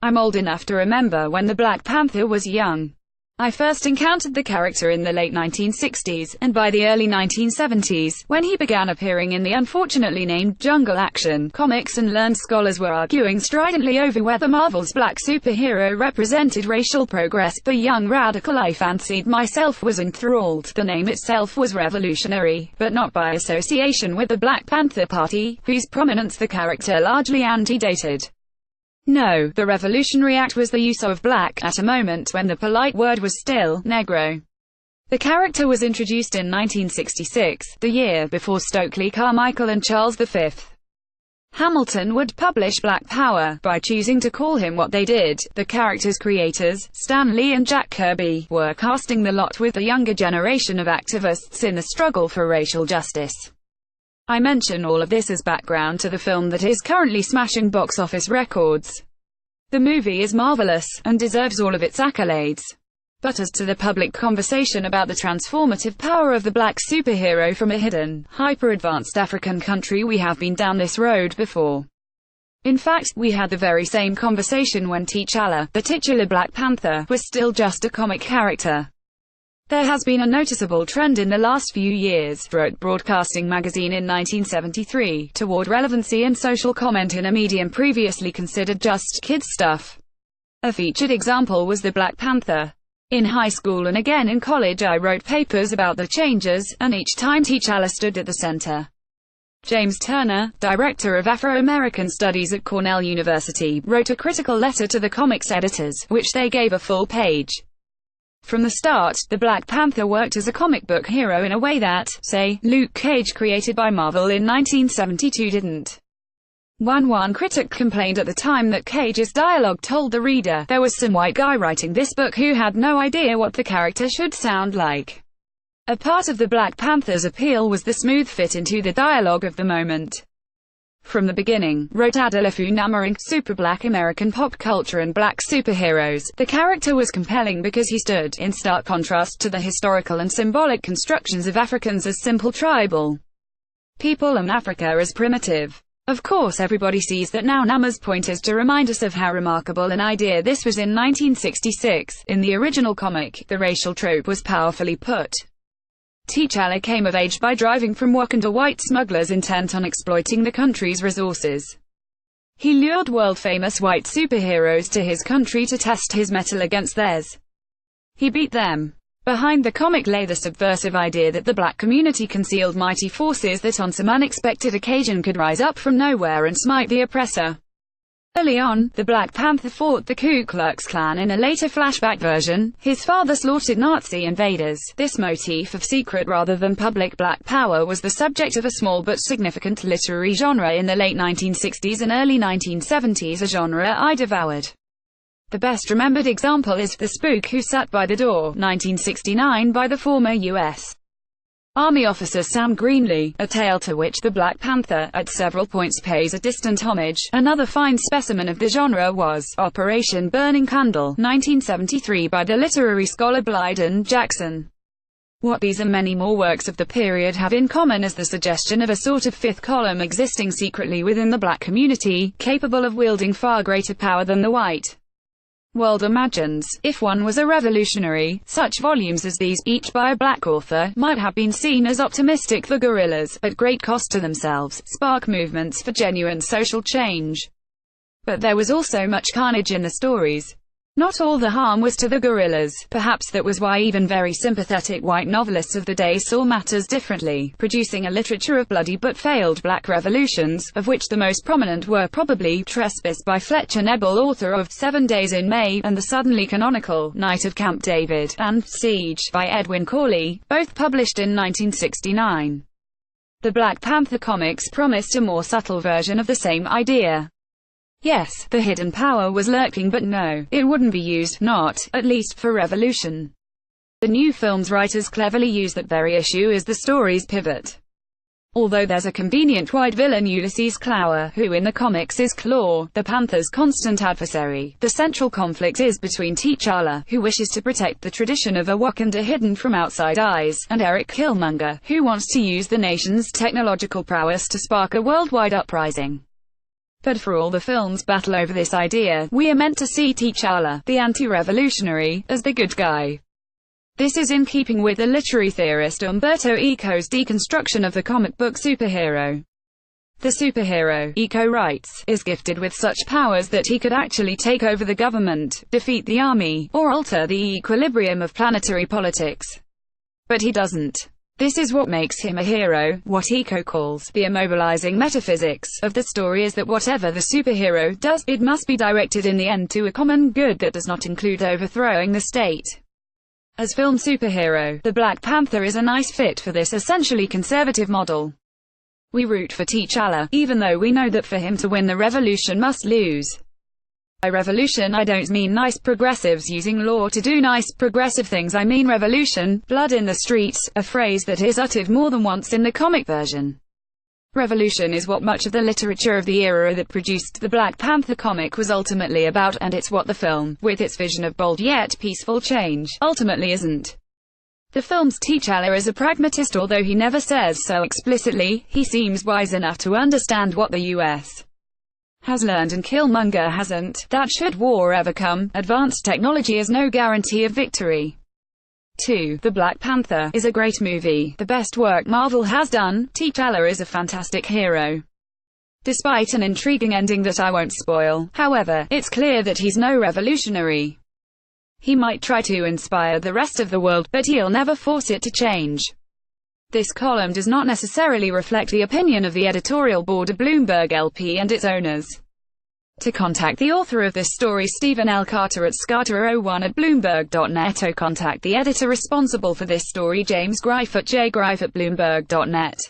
I'm old enough to remember when the Black Panther was young. I first encountered the character in the late 1960s, and by the early 1970s, when he began appearing in the unfortunately named Jungle Action comics, and learned scholars were arguing stridently over whether Marvel's black superhero represented racial progress. The young radical I fancied myself was enthralled. The name itself was revolutionary, but not by association with the Black Panther Party, whose prominence the character largely antedated. No, the revolutionary act was the use of black, at a moment when the polite word was still negro. The character was introduced in 1966, the year before Stokely Carmichael and Charles V. Hamilton would publish Black Power. By choosing to call him what they did, the character's creators, Stan Lee and Jack Kirby, were casting the lot with the younger generation of activists in the struggle for racial justice. I mention all of this as background to the film that is currently smashing box office records. The movie is marvelous, and deserves all of its accolades. But as to the public conversation about the transformative power of the black superhero from a hidden, hyper-advanced African country, we have been down this road before. In fact, we had the very same conversation when T'Challa, the titular Black Panther, was still just a comic character. There has been a noticeable trend in the last few years, wrote Broadcasting Magazine in 1973, toward relevancy and social comment in a medium previously considered just kids' stuff. A featured example was the Black Panther. In high school and again in college I wrote papers about the changes, and each time T'Challa stood at the center. James Turner, director of Afro-American Studies at Cornell University, wrote a critical letter to the comics editors, which they gave a full page. From the start, the Black Panther worked as a comic book hero in a way that, say, Luke Cage created by Marvel in 1972 didn't. One critic complained at the time that Cage's dialogue told the reader there was some white guy writing this book who had no idea what the character should sound like. A part of the Black Panther's appeal was the smooth fit into the dialogue of the moment. From the beginning, wrote Adelefu Namarin, Super Black American Pop Culture and Black Superheroes, the character was compelling because he stood in stark contrast to the historical and symbolic constructions of Africans as simple tribal people and Africa as primitive. Of course everybody sees that now. Nama's point is to remind us of how remarkable an idea this was in 1966. In the original comic, the racial trope was powerfully put. T'Challa came of age by driving from Wakanda white smugglers intent on exploiting the country's resources. He lured world-famous white superheroes to his country to test his mettle against theirs. He beat them. Behind the comic lay the subversive idea that the black community concealed mighty forces that on some unexpected occasion could rise up from nowhere and smite the oppressor. Early on, the Black Panther fought the Ku Klux Klan. In a later flashback version, his father slaughtered Nazi invaders. This motif of secret rather than public black power was the subject of a small but significant literary genre in the late 1960s and early 1970s, a genre I devoured. The best remembered example is The Spook Who Sat by the Door, 1969, by the former U.S. Army officer Sam Greenlee, a tale to which the Black Panther, at several points, pays a distant homage. Another fine specimen of the genre was Operation Burning Candle, 1973, by the literary scholar Blyden Jackson. What these and many more works of the period have in common is the suggestion of a sort of fifth column existing secretly within the black community, capable of wielding far greater power than the white world imagines. If one was a revolutionary, such volumes as these, each by a black author, might have been seen as optimistic. The guerrillas, at great cost to themselves, spark movements for genuine social change. But there was also much carnage in the stories. Not all the harm was to the guerrillas. Perhaps that was why even very sympathetic white novelists of the day saw matters differently, producing a literature of bloody but failed black revolutions, of which the most prominent were probably Trespass by Fletcher Nebel, author of 7 Days in May, and the suddenly canonical Night of Camp David, and Siege by Edwin Corley, both published in 1969. The Black Panther comics promised a more subtle version of the same idea. Yes, the hidden power was lurking, but no, it wouldn't be used, not, at least, for revolution. The new film's writers cleverly use that very issue as the story's pivot. Although there's a convenient white villain, Ulysses Claw, who in the comics is Claw, the Panther's constant adversary, the central conflict is between T'Challa, who wishes to protect the tradition of a Wakanda hidden from outside eyes, and Eric Killmonger, who wants to use the nation's technological prowess to spark a worldwide uprising. But for all the film's battle over this idea, we are meant to see T'Challa, the anti-revolutionary, as the good guy. This is in keeping with the literary theorist Umberto Eco's deconstruction of the comic book superhero. The superhero, Eco writes, is gifted with such powers that he could actually take over the government, defeat the army, or alter the equilibrium of planetary politics. But he doesn't. This is what makes him a hero. What Eco calls the immobilizing metaphysics of the story is that whatever the superhero does, it must be directed in the end to a common good that does not include overthrowing the state. As film superhero, the Black Panther is a nice fit for this essentially conservative model. We root for T'Challa, even though we know that for him to win the revolution must lose. By revolution I don't mean nice progressives using law to do nice progressive things, I mean revolution, blood in the streets, a phrase that is uttered more than once in the comic version. Revolution is what much of the literature of the era that produced the Black Panther comic was ultimately about, and it's what the film, with its vision of bold yet peaceful change, ultimately isn't. The film's T'Challa is a pragmatist, although he never says so explicitly. He seems wise enough to understand what the U.S. has learned and Killmonger hasn't, that should war ever come, advanced technology is no guarantee of victory. 2. The Black Panther is a great movie, the best work Marvel has done. T'Challa is a fantastic hero. Despite an intriguing ending that I won't spoil, however, it's clear that he's no revolutionary. He might try to inspire the rest of the world, but he'll never force it to change. This column does not necessarily reflect the opinion of the editorial board of Bloomberg LP and its owners. To contact the author of this story, Stephen L. Carter at scarter01@bloomberg.net, or contact the editor responsible for this story, James Greif at jgreif@bloomberg.net.